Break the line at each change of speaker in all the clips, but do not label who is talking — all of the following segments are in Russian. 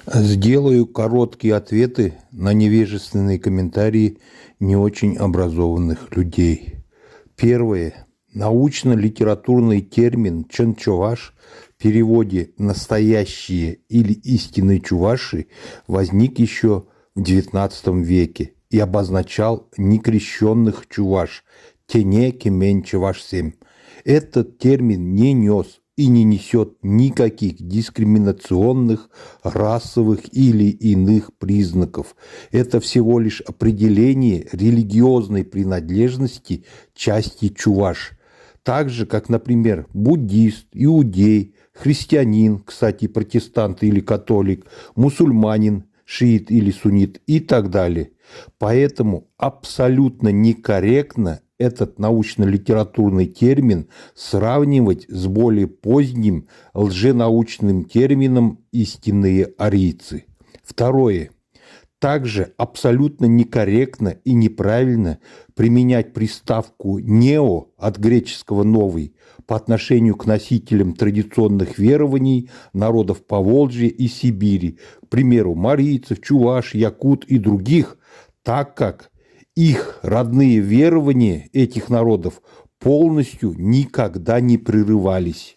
Сделаю короткие ответы на невежественные комментарии не очень образованных людей. Первое. Научно-литературный термин «чен-чуваш» в переводе «настоящие» или «истинные чуваши» возник еще в XIX веке и обозначал некрещенных чуваш «тене кемен чувашсем». Этот термин не нес и не несет никаких дискриминационных, расовых или иных признаков. Это всего лишь определение религиозной принадлежности части чуваш. Так же, как, например, буддист, иудей, христианин, кстати, протестант или католик, мусульманин, шиит или суннит и так далее. Поэтому абсолютно некорректно этот научно-литературный термин сравнивать с более поздним лженаучным термином «истинные арийцы». Второе. Также абсолютно некорректно и неправильно применять приставку «нео» от греческого «новый» по отношению к носителям традиционных верований народов Поволжья и Сибири, к примеру, марийцев, чуваш, якут и других, так как их родные верования этих народов полностью никогда не прерывались.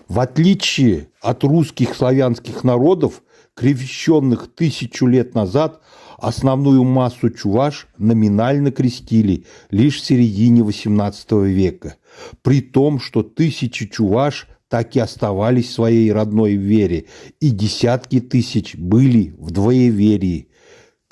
В отличие от русских славянских народов, крещенных 1000 лет назад, основную массу чуваш номинально крестили лишь в середине XVIII века, при том, что тысячи чуваш так и оставались в своей родной вере, и десятки тысяч были в двоеверии,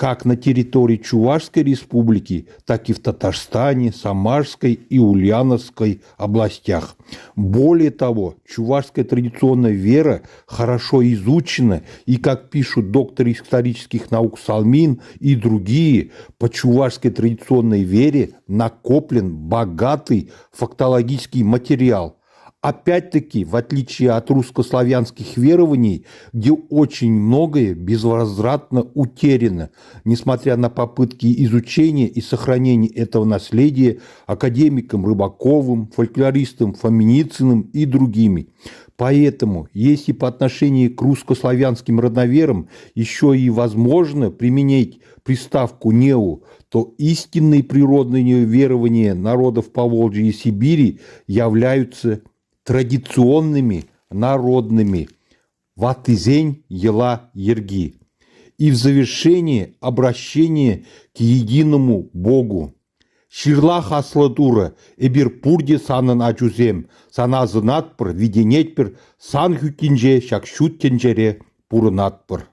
как на территории Чувашской республики, так и в Татарстане, Самарской и Ульяновской областях. Более того, чувашская традиционная вера хорошо изучена, и, как пишут доктор исторических наук Салмин и другие, по чувашской традиционной вере накоплен богатый фактологический материал. Опять-таки, в отличие от русско-славянских верований, где очень многое безвозвратно утеряно, несмотря на попытки изучения и сохранения этого наследия академиком Рыбаковым, фольклористом Фоминицыным и другими. Поэтому, если по отношению к русско-славянским родноверам еще и возможно применять приставку «неу», то истинные природные верования народов Поволжья и Сибири являются традиционными, народными. Ватызень ела ерги. И в завершение обращение к единому Богу. Ширлах асладура, эбир пурде санан ачузем, саназынатпыр, виденетпір, сан хүкинже, шакшут тенжере пурынатпыр.